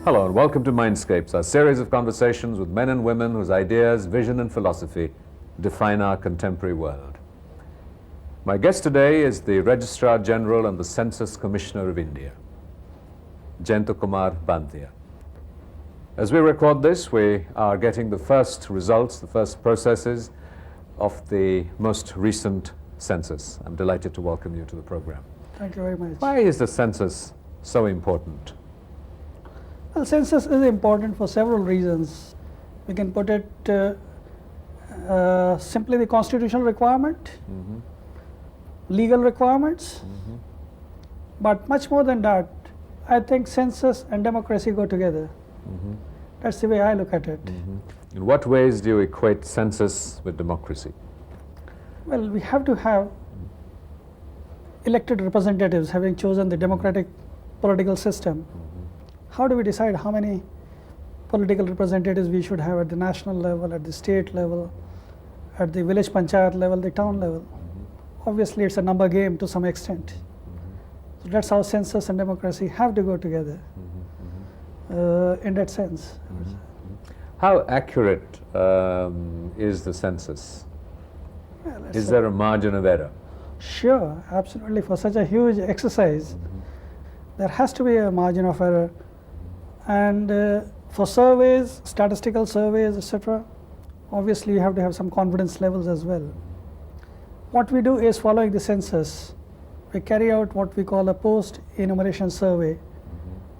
Hello and welcome to Mindscapes, our series of conversations with men and women whose ideas, vision and philosophy define our contemporary world. My guest today is the Registrar General and the Census Commissioner of India, Jayant Kumar Banthia. As we record this, we are getting the first results, the first processes of the most recent census. I'm delighted to welcome you to the program. Thank you very much. Why is the census so important? Well, census is important for several reasons. We can put it simply the constitutional requirement, legal requirements, but much more than that, I think census and democracy go together. That's the way I look at it. In what ways do you equate census with democracy? Well, we have to have elected representatives having chosen the democratic political system. How do we decide how many political representatives we should have at the national level, at the state level, at the village panchayat level, the town level? Obviously, it's a number game to some extent. So that's how census and democracy have to go together in that sense. How accurate is the census? Well, Is there a margin of error? Sure, absolutely. For such a huge exercise, there has to be a margin of error. And for surveys, statistical surveys, etc., obviously you have to have some confidence levels as well. What we do is, following the census, we carry out what we call a post-enumeration survey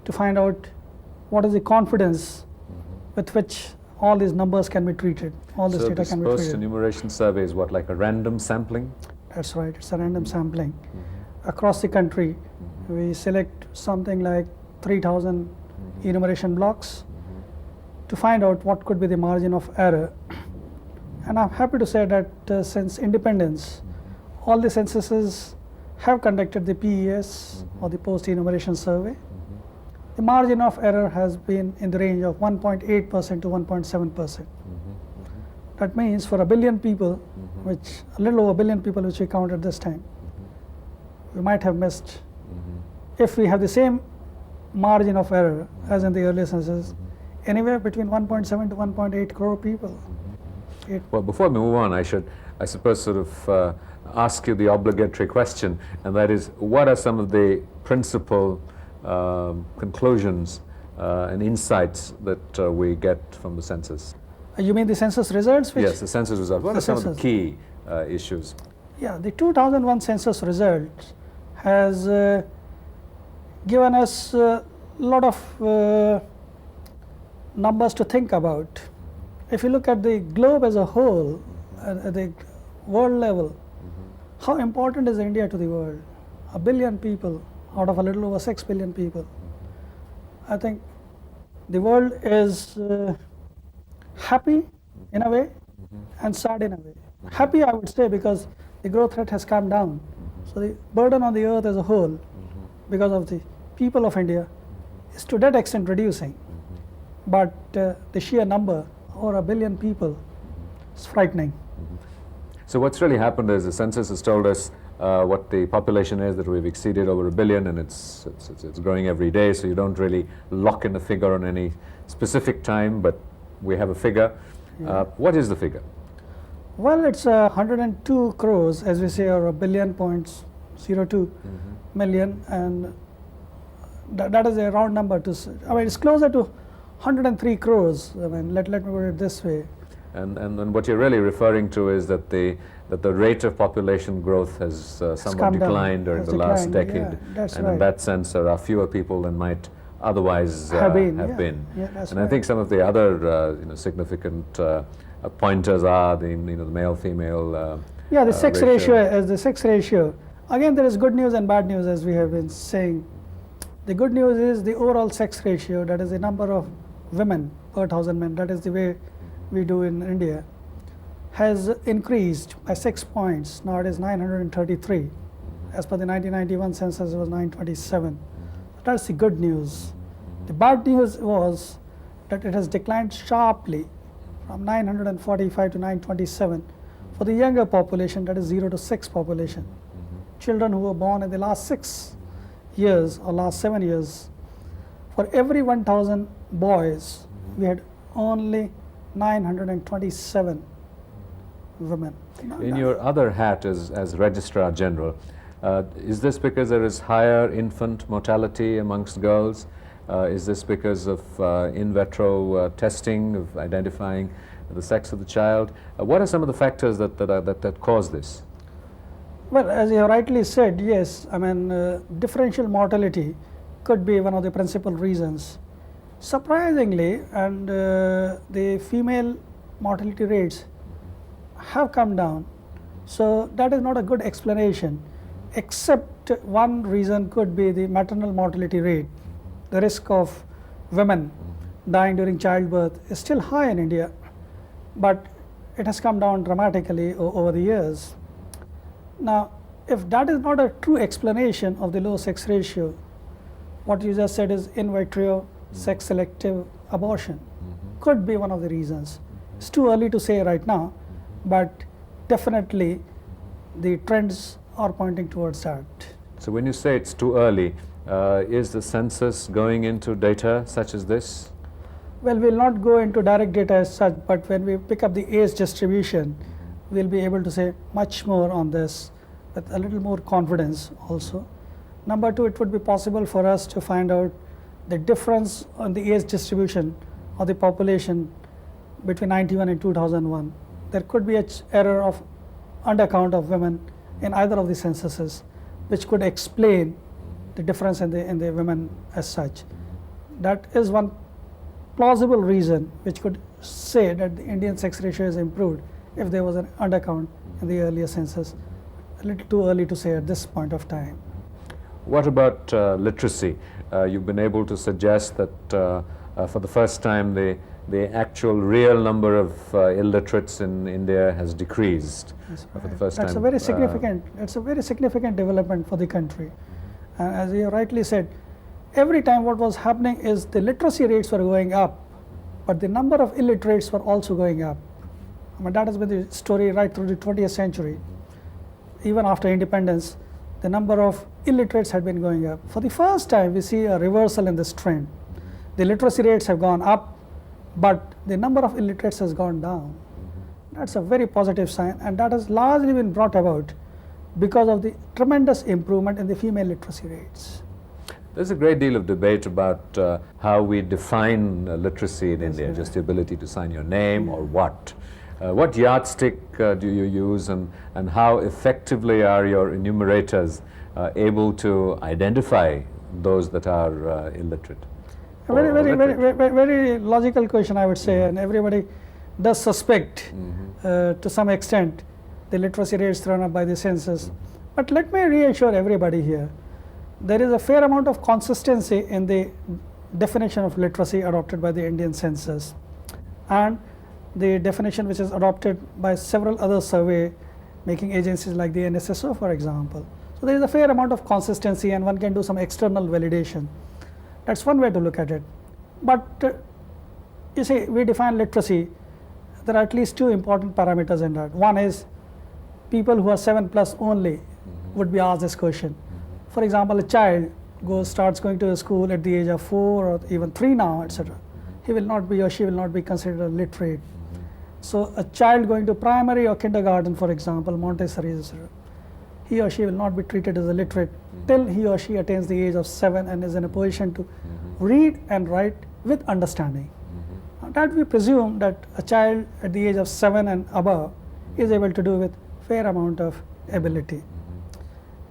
to find out what is the confidence with which all these numbers can be treated, all this data can be treated. Post-enumeration survey is what, like a random sampling? That's right, it's a random sampling. Across the country, we select something like 3,000 enumeration blocks to find out what could be the margin of error. And I'm happy to say that since independence, all the censuses have conducted the PES or the post-enumeration survey. The margin of error has been in the range of 1.8% to 1.7%. That means for a billion people, which a little over a billion people which we counted this time, we might have missed, if we have the same margin of error as in the earlier census, anywhere between 1.7 to 1.8 crore people. Well, before we move on, I suppose sort of ask you the obligatory question, and that is, what are some of the principal conclusions and insights that we get from the census? You mean the census results? Yes, the census results. What are some of the key issues? Yeah, the 2001 census result has given us a lot of numbers to think about. If you look at the globe as a whole, at the world level, how important is India to the world? A billion people out of a little over 6 billion people. I think the world is happy in a way and sad in a way. Happy, I would say, because the growth rate has come down. So the burden on the earth as a whole, because of the people of India, is to that extent reducing. But the sheer number, over a billion people, is frightening. So what's really happened is the census has told us what the population is, that we've exceeded over 1 billion, and it's growing every day, so you don't really lock in a figure on any specific time, but we have a figure. What is the figure? Well, it's 102 crores, as we say, or 1.02 million, and that is a round number. I mean, it's closer to 103 crores. I mean, let me put it this way. And what you're really referring to is that the rate of population growth has somewhat declined during the last decade. Yeah, that's and right. in that sense, there are fewer people than might otherwise have been. Yeah, that's and right. I think some of the other significant pointers are the male-female the sex ratio. As the sex ratio, again, there is good news and bad news, as we have been saying. The good news is the overall sex ratio, that is the number of women per 1,000 men, that is the way we do in India, has increased by 6 points. Now it is 933. As per the 1991 census, it was 927. That's the good news. The bad news was that it has declined sharply from 945 to 927 for the younger population, that is 0 to 6 population. Children who were born in the last 6 years or last 7 years. for every 1,000 boys, we had only 927 women. In your other hat as Registrar General, is this because there is higher infant mortality amongst girls? Is this because of in vitro testing, of identifying the sex of the child? What are some of the factors that cause this? Well, as you rightly said, yes, I mean, differential mortality could be one of the principal reasons. Surprisingly, and the female mortality rates have come down. So that is not a good explanation, except one reason could be the maternal mortality rate. The risk of women dying during childbirth is still high in India, but it has come down dramatically over the years. Now, if that is not a true explanation of the low sex ratio, what you just said is in vitro sex selective abortion could be one of the reasons. It's too early to say right now, but definitely the trends are pointing towards that. So when you say it's too early, is the census going into data such as this? Well, we'll not go into direct data as such, but when we pick up the age distribution, we'll be able to say much more on this with a little more confidence also. Number two, it would be possible for us to find out the difference on the age distribution of the population between 91 and 2001. There could be an error of undercount of women in either of the censuses, which could explain the difference in the women as such. That is one plausible reason which could say that the Indian sex ratio is improved if there was an undercount in the earlier census. A little too early to say at this point of time. What about literacy? You've been able to suggest that for the first time the actual real number of illiterates in India has decreased. For the first That's time. a very significant. It's a very significant development for the country. And as you rightly said, every time what was happening is the literacy rates were going up, but the number of illiterates were also going up. I mean, that has been the story right through the 20th century. Even after independence, the number of illiterates had been going up. For the first time, we see a reversal in this trend. The literacy rates have gone up, but the number of illiterates has gone down. That's a very positive sign, and that has largely been brought about because of the tremendous improvement in the female literacy rates. There's a great deal of debate about how we define literacy in India, just the ability to sign your name or what. What yardstick do you use, and how effectively are your enumerators able to identify those that are illiterate? A very logical question, I would say, and everybody does suspect to some extent the literacy rates thrown up by the census. But let me reassure everybody here, there is a fair amount of consistency in the definition of literacy adopted by the Indian census and the definition which is adopted by several other survey making agencies like the NSSO, for example. So there is a fair amount of consistency, and one can do some external validation. That's one way to look at it. But you see, we define literacy, there are at least two important parameters in that. One is people who are 7+ only would be asked this question. For example, a child starts going to a school at the age of 4 or even 3 now, etc. He will not be or she will not be considered literate. So a child going to primary or kindergarten, for example, Montessori, etc., he or she will not be treated as a literate till he or she attains the age of 7 and is in a position to read and write with understanding. That we presume that a child at the age of 7 and above is able to do with fair amount of ability.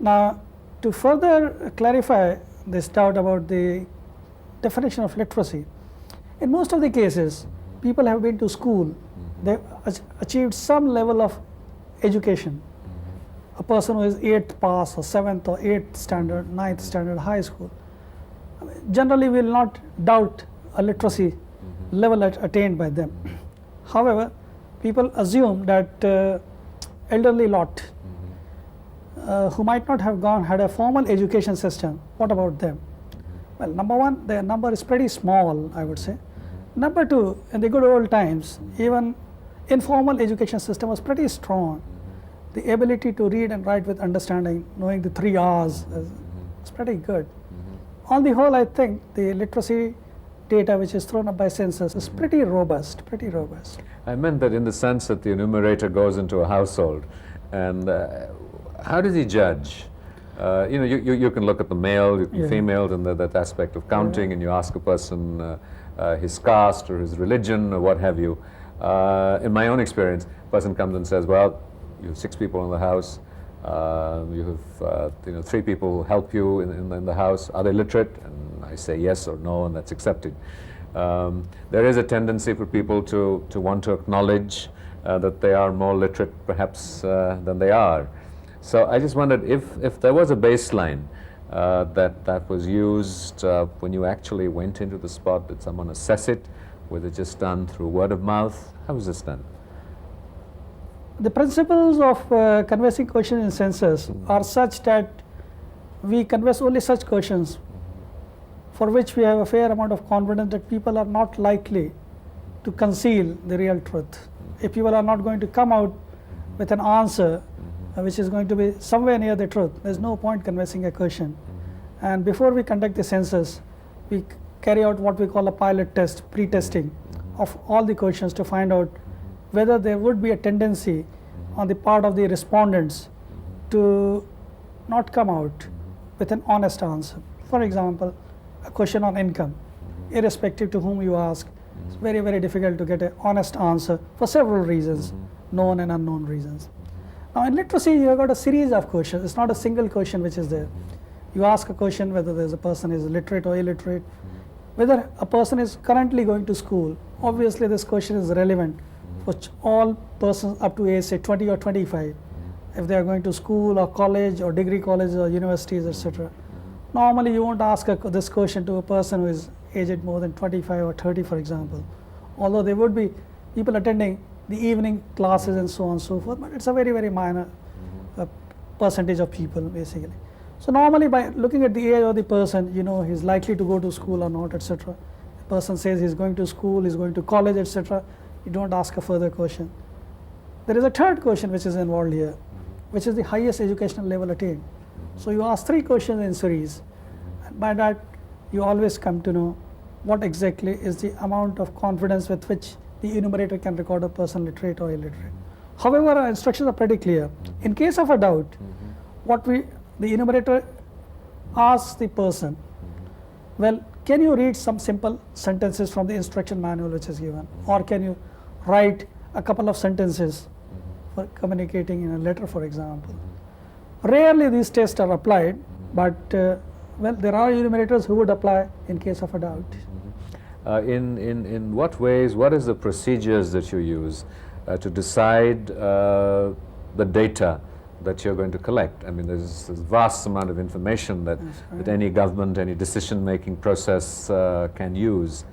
Now, to further clarify this doubt about the definition of literacy, in most of the cases, people have been to school, they've achieved some level of education. A person who is 8th pass or 7th or 8th standard, 9th standard high school, generally will not doubt a literacy level attained by them. However, people assume that elderly lot who might not have had a formal education system, what about them? Well, number one, their number is pretty small, I would say. Number two, in the good old times, even informal education system was pretty strong. The ability to read and write with understanding, knowing the 3 R's is pretty good. on the whole, I think the literacy data which is thrown up by census is pretty robust, pretty robust. I meant that in the sense that the enumerator goes into a household, and how does he judge? You know, you can look at the male, you can Yeah. female, and that aspect of counting, and you ask a person his caste or his religion or what have you. In my own experience, a person comes and says, well, you have 6 people in the house, you have you know, 3 people who help you in the house. Are they literate? And I say yes or no, and that's accepted. There is a tendency for people to want to acknowledge that they are more literate perhaps than they are. So I just wondered if there was a baseline that was used when you actually went into the spot. Did someone assess it? Was it just done through word of mouth? How was this done? The principles of canvassing questions in census are such that we canvass only such questions for which we have a fair amount of confidence that people are not likely to conceal the real truth. If people are not going to come out with an answer which is going to be somewhere near the truth, there's no point canvassing a question. And before we conduct the census, we carry out what we call a pilot test, pre-testing of all the questions to find out whether there would be a tendency on the part of the respondents to not come out with an honest answer. For example, a question on income, irrespective to whom you ask, it's very, very difficult to get an honest answer for several reasons, known and unknown reasons. Now in literacy, you have got a series of questions. It's not a single question which is there. You ask a question whether there's a person is literate or illiterate, whether a person is currently going to school. Obviously this question is relevant for all persons up to age say 20 or 25, if they are going to school or college or degree colleges or universities, etc. Normally you won't ask this question to a person who is aged more than 25 or 30, for example, although there would be people attending the evening classes and so on and so forth, but it's a very, very minor percentage of people basically. So normally by looking at the age of the person, you know he's likely to go to school or not, etc. The person says he's going to school, he's going to college, etc. You don't ask a further question. There is a third question which is involved here, which is the highest educational level attained. So you ask 3 questions in series, and by that you always come to know what exactly is the amount of confidence with which the enumerator can record a person literate or illiterate. However, our instructions are pretty clear. In case of a doubt, the enumerator asks the person, well, can you read some simple sentences from the instruction manual which is given, or can you write a couple of sentences for communicating in a letter, for example. Rarely these tests are applied, but well, there are enumerators who would apply in case of a doubt. In what ways, what is the procedures that you use to decide the data that you're going to collect? I mean, there's this vast amount of information that any government, any decision-making process can use.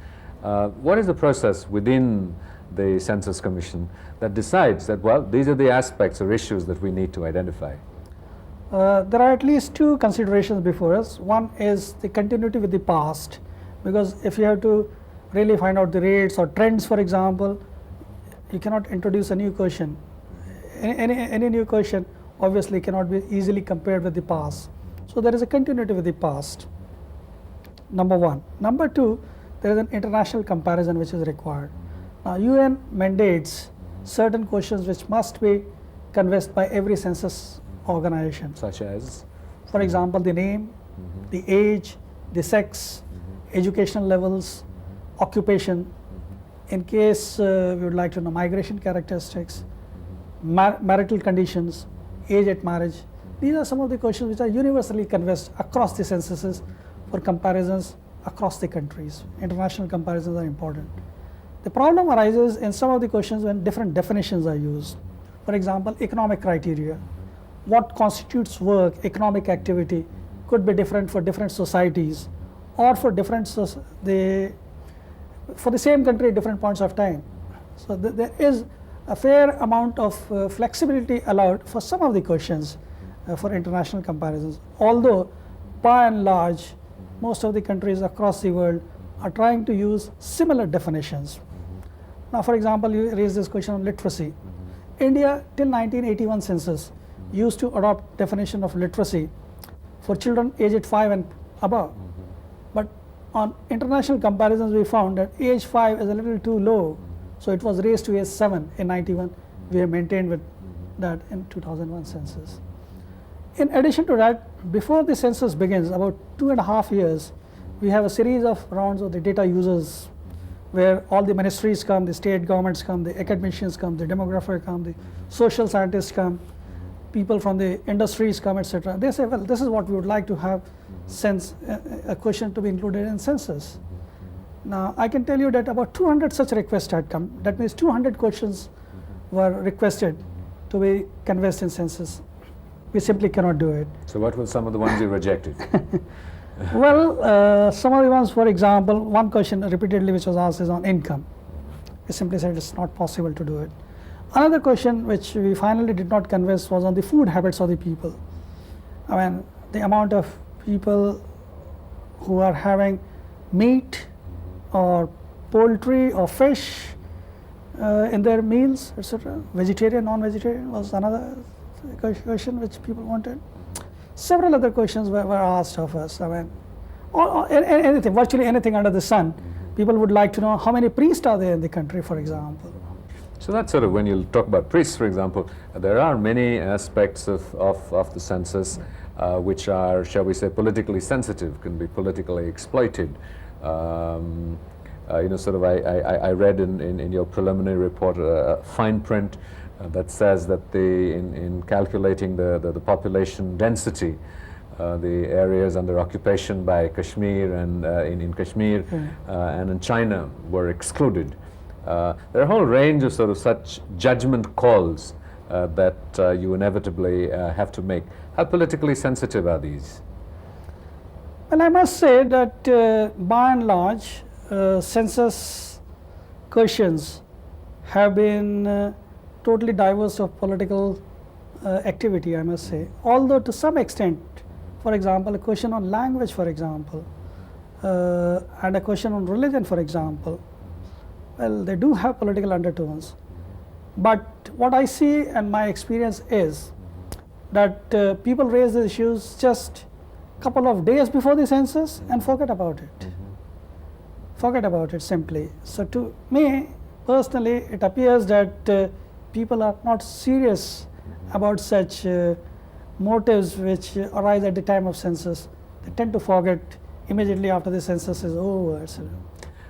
What is the process within the Census Commission that decides that, well, these are the aspects or issues that we need to identify? There are at least 2 considerations before us. One is the continuity with the past, because if you have to really find out the rates or trends, for example, you cannot introduce a new question. Any new question obviously cannot be easily compared with the past. So there is a continuity with the past, number 1. Number 2, there is an international comparison which is required. Now UN mandates certain questions which must be canvassed by every census organization. Such as? For example, the name, the age, the sex, educational levels, occupation. In case we would like to know migration characteristics, marital conditions, age at marriage. These are some of the questions which are universally canvassed across the censuses for comparisons across the countries. International comparisons are important. The problem arises in some of the questions when different definitions are used. For example, economic criteria. What constitutes work, economic activity, could be different for different societies, or for the same country at different points of time. So there is a fair amount of flexibility allowed for some of the questions for international comparisons, although by and large most of the countries across the world are trying to use similar definitions. Now for example, you raised this question on literacy. India till 1981 census used to adopt definition of literacy for children aged 5 and above. on international comparisons, we found that age 5 is a little too low, so it was raised to age 7 in 91. We have maintained with that in 2001 census. In addition to that, before the census begins, about 2.5 years, we have a series of rounds of the data users where all the ministries come, the state governments come, the academicians come, the demographer come, the social scientists come, people from the industries come, etc. They say, well, this is what we would like to have a question to be included in census. Now, I can tell you that about 200 such requests had come. That means 200 questions were requested to be canvassed in census. We simply cannot do it. So what were some of the ones you rejected? Well, some of the ones, for example, one question repeatedly which was asked is on income. We simply said it's not possible to do it. Another question which we finally did not canvass was on the food habits of the people. I mean, the amount of people who are having meat or poultry or fish in their meals, etc. Vegetarian, non-vegetarian was another question which people wanted. Several other questions were asked of us. I mean, or anything, virtually anything under the sun. People would like to know how many priests are there in the country, for example. So that's sort of, when you talk about priests, for example, there are many aspects of the census which are, shall we say, politically sensitive, can be politically exploited. You know, sort of, I read in your preliminary report a fine print that says that in calculating the population density, the areas under occupation by Kashmir and in Kashmir and in China were excluded. There are a whole range of sort of such judgment calls that you inevitably have to make. How politically sensitive are these? Well, I must say that by and large, census questions have been totally diverse of political activity, I must say. Although to some extent, for example, a question on language, for example, and a question on religion, for example, well, they do have political undertones. But what I see and my experience is that people raise the issues just a couple of days before the census and forget about it. Forget about it simply. So to me, personally, it appears that people are not serious about such motives which arise at the time of census. They tend to forget immediately after the census is over.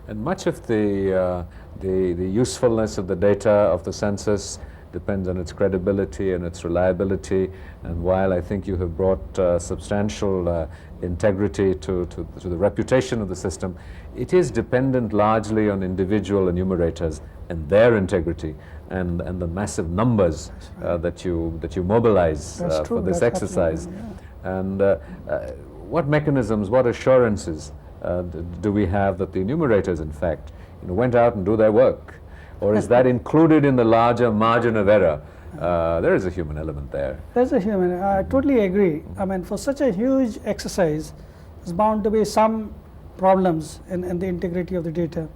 And much of the usefulness of the data of the census depends on its credibility and its reliability. And while I think you have brought substantial integrity to the reputation of the system, it is dependent largely on individual enumerators and their integrity and the massive numbers that you mobilize for this exercise. And what mechanisms, what assurances do we have that the enumerators, in fact, went out and do their work? Or is that included in the larger margin of error? There is a human element there. There's a human, I totally agree. I mean, for such a huge exercise, there's bound to be some problems in the integrity of the data.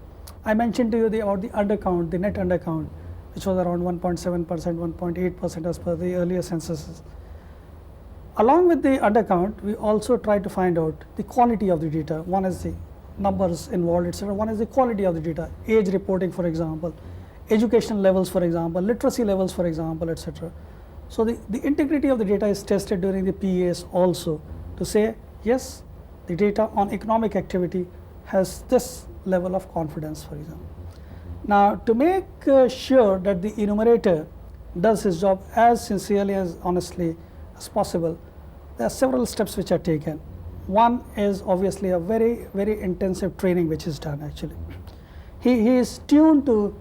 I mentioned to you the undercount, the net undercount, which was around 1.7%, 1.8% as per the earlier censuses. Along with the undercount, we also try to find out the quality of the data. One is the numbers involved, etc. One is the quality of the data, age reporting, for example, educational levels, for example, literacy levels, for example, etc. So the integrity of the data is tested during the PES also to say, yes, the data on economic activity has this level of confidence, for example. Now, to make sure that the enumerator does his job as sincerely, as honestly as possible, there are several steps which are taken. One is obviously a very, very intensive training which is done actually. He is tuned to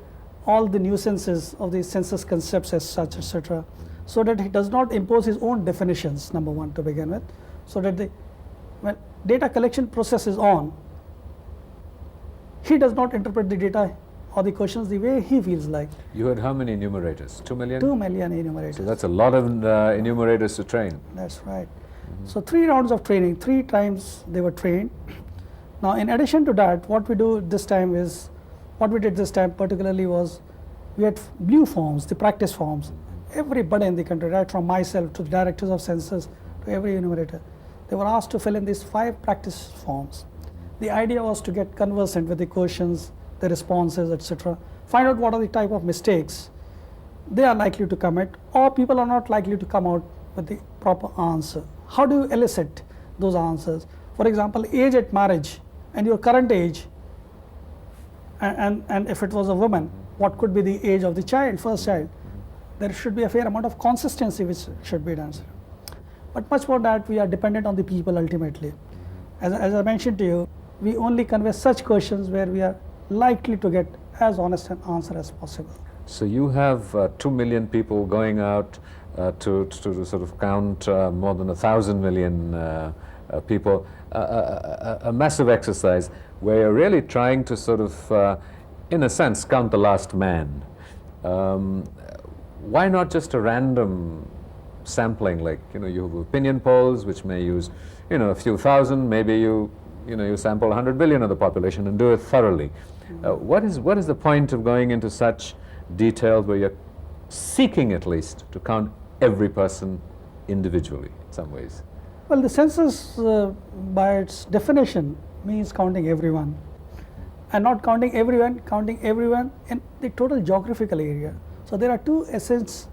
all the nuisances of the census concepts as such, etc., so that he does not impose his own definitions, number one, to begin with, so that when data collection process is on, he does not interpret the data or the questions the way he feels like. You had how many enumerators? 2 million? 2 million enumerators. So that's a lot of enumerators to train. That's right. So 3 rounds of training, 3 times they were trained. Now, in addition to that, what we did this time particularly was, we had blue forms, the practice forms. Everybody in the country, right from myself to the directors of census to every enumerator, they were asked to fill in these 5 practice forms. The idea was to get conversant with the questions, the responses, etc. Find out what are the type of mistakes they are likely to commit, or people are not likely to come out with the proper answer. How do you elicit those answers? For example, age at marriage and your current age, and if it was a woman, what could be the age of the child, first child? There should be a fair amount of consistency which should be done. But much more that we are dependent on the people ultimately. As I mentioned to you, we only convey such questions where we are likely to get as honest an answer as possible. So you have 2 million people going out to sort of count more than 1,000 million people, a massive exercise where you're really trying to sort of, in a sense, count the last man. Why not just a random sampling, like, you know, you have opinion polls which may use, you know, a few thousand, maybe you sample 100 billion of the population and do it thoroughly. What is the point of going into such details where you're seeking at least to count every person individually in some ways? Well, the census by its definition means counting everyone, and not counting everyone in the total geographical area. So there are two essence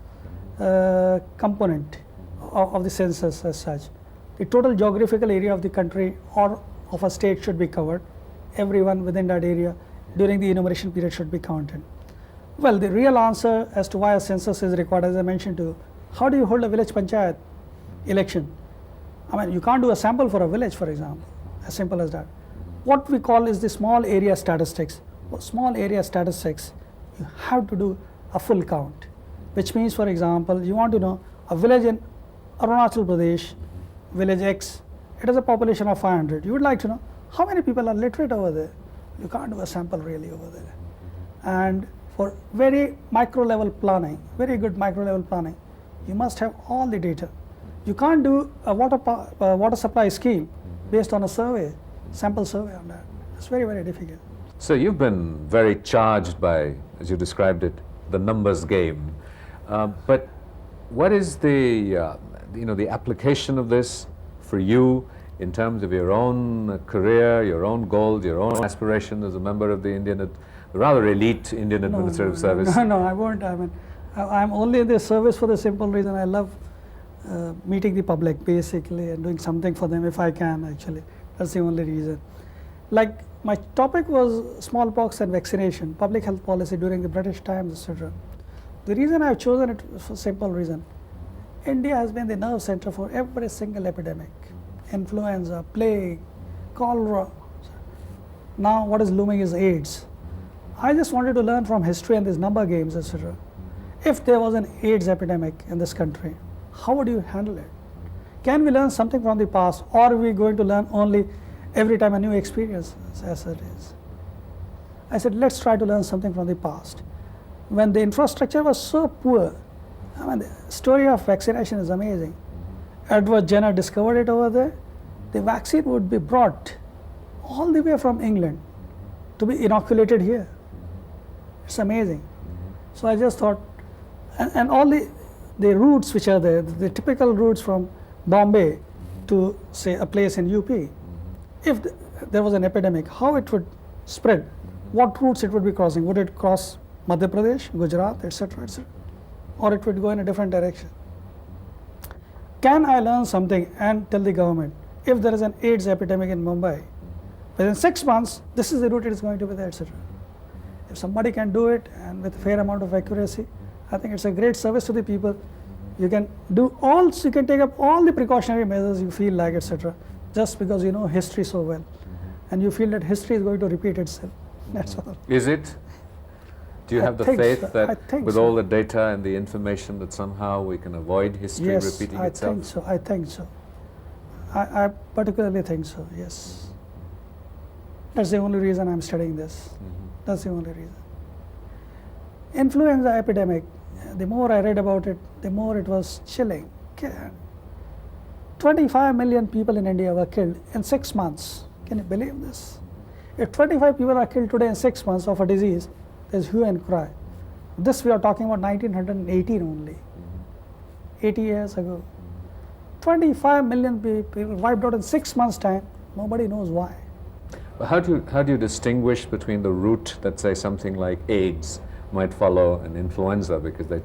component of the census as such. The total geographical area of the country or of a state should be covered. Everyone within that area during the enumeration period should be counted. Well, the real answer as to why a census is required, as I mentioned to you, how do you hold a village panchayat election? I mean, you can't do a sample for a village, for example, as simple as that. What we call is the small area statistics. For small area statistics, you have to do a full count, which means, for example, you want to know a village in Arunachal Pradesh, village X, it has a population of 500. You would like to know how many people are literate over there. You can't do a sample really over there. And for very micro level planning, very good micro level planning, you must have all the data. You can't do a water supply scheme based on a survey, sample survey on that. It's very, very difficult. So you've been very charged by, as you described it, the numbers game. But what is the the application of this for you in terms of your own career, your own goals, your own aspiration as a member of the rather elite Indian Administrative Service? No, I won't. I mean, I'm only in this service for the simple reason I love meeting the public basically and doing something for them if I can actually. That's the only reason. Like my topic was smallpox and vaccination, public health policy during the British times, etc. The reason I've chosen it is for a simple reason. India has been the nerve center for every single epidemic. Influenza, plague, cholera. Now what is looming is AIDS. I just wanted to learn from history and these number games, etc. If there was an AIDS epidemic in this country, how would you handle it? Can we learn something from the past, or are we going to learn only every time a new experience as it is? I said, let's try to learn something from the past. When the infrastructure was so poor, I mean, the story of vaccination is amazing. Edward Jenner discovered it over there. The vaccine would be brought all the way from England to be inoculated here. It's amazing. So I just thought, and all the routes which are there, the typical routes from Bombay to say a place in UP, if there was an epidemic, how it would spread, what routes it would be crossing. Would it cross Madhya Pradesh, Gujarat, etc., etc., or it would go in a different direction? Can I learn something and tell the government, if there is an AIDS epidemic in Mumbai, within 6 months, this is the route it is going to be there, etc. If somebody can do it and with a fair amount of accuracy, I think it's a great service to the people. You can you can take up all the precautionary measures you feel like, etc., just because you know history so well, and you feel that history is going to repeat itself. That's all. Is it? Do you have the faith that with so. all the data and the information that somehow we can avoid history repeating itself? Yes, I think so. I particularly think so, yes. That's the only reason I'm studying this. That's the only reason. Influenza epidemic, the more I read about it, the more it was chilling. 25 million people in India were killed in 6 months. Can you believe this? If 25 people are killed today in 6 months of a disease, there's hue and cry. This we are talking about 1918 only, 80 years ago. 25 million people wiped out in 6 months' time. Nobody knows why. How do you distinguish between the route that, say, something like AIDS might follow and influenza, because the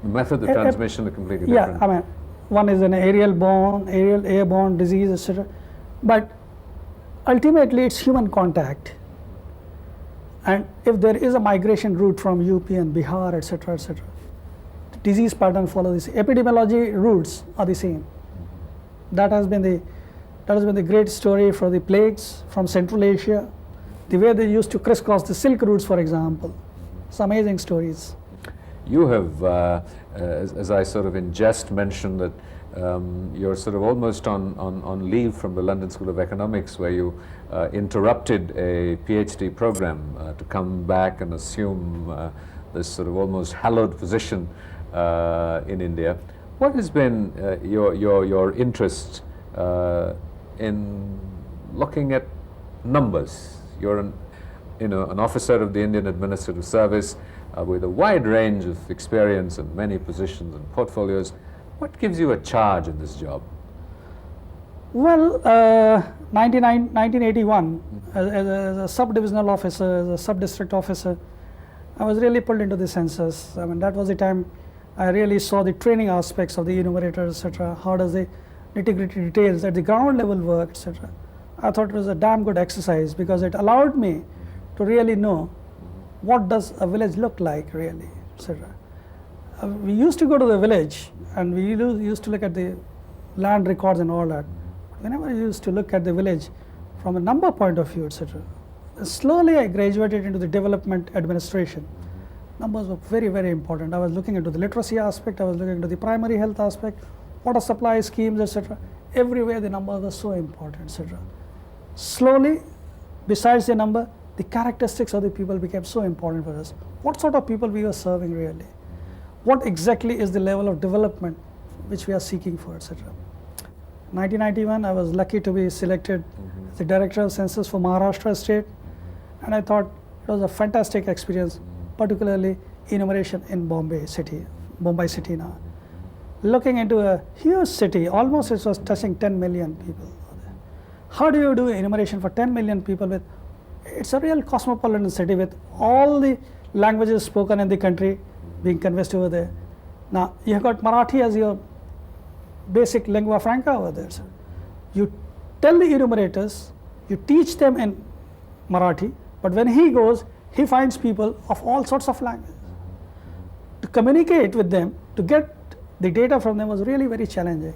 method of transmission are completely different? Yeah, I mean, one is an airborne disease, etc. But ultimately, it's human contact. And if there is a migration route from UP and Bihar, etc., the disease pattern follows this. Epidemiology routes are the same. That has been the great story for the plagues from Central Asia, the way they used to crisscross the Silk routes, for example. It's amazing stories. You have, as I sort of in jest mentioned, that you're sort of almost on leave from the London School of Economics, where you interrupted a PhD program to come back and assume this sort of almost hallowed position in India. What has been your interest in looking at numbers? You're an officer of the Indian Administrative Service with a wide range of experience and many positions and portfolios. What gives you a charge in this job? Well, 1981, as a sub-divisional officer, as a sub-district officer, I was really pulled into the census. I mean, that was the time I really saw the training aspects of the enumerators, etc. How does the nitty-gritty details at the ground level work, etc. I thought it was a damn good exercise, because it allowed me to really know what does a village look like really, etc. We used to go to the village and we used to look at the land records and all that. Whenever I used to look at the village from a number point of view, etc., slowly I graduated into the development administration. Numbers were very, very important. I was looking into the literacy aspect, I was looking into the primary health aspect, water supply schemes, etc. Everywhere the numbers were so important, etc. Slowly, besides the number, the characteristics of the people became so important for us. What sort of people we were serving really? What exactly is the level of development which we are seeking for, etc. 1991, I was lucky to be selected as the Director of Census for Maharashtra state, and I thought it was a fantastic experience, particularly enumeration in Mumbai city now. Looking into a huge city, almost it was touching 10 million people. How do you do enumeration for 10 million people? It's a real cosmopolitan city with all the languages spoken in the country being conversed over there. Now, you have got Marathi as your basic lingua franca over there. So you tell the enumerators, you teach them in Marathi, but when he goes, he finds people of all sorts of languages. To communicate with them, to get the data from them was really very challenging.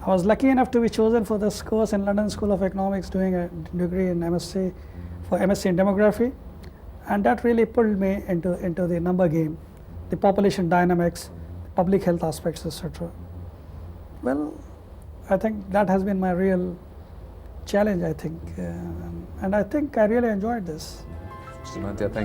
I was lucky enough to be chosen for this course in London School of Economics, doing a degree in MSc in demography, and that really pulled me into the number game, the population dynamics, public health aspects, etc. Well, I think that has been my real challenge, I think, and I think I really enjoyed this. Mr. Banthia, thank you.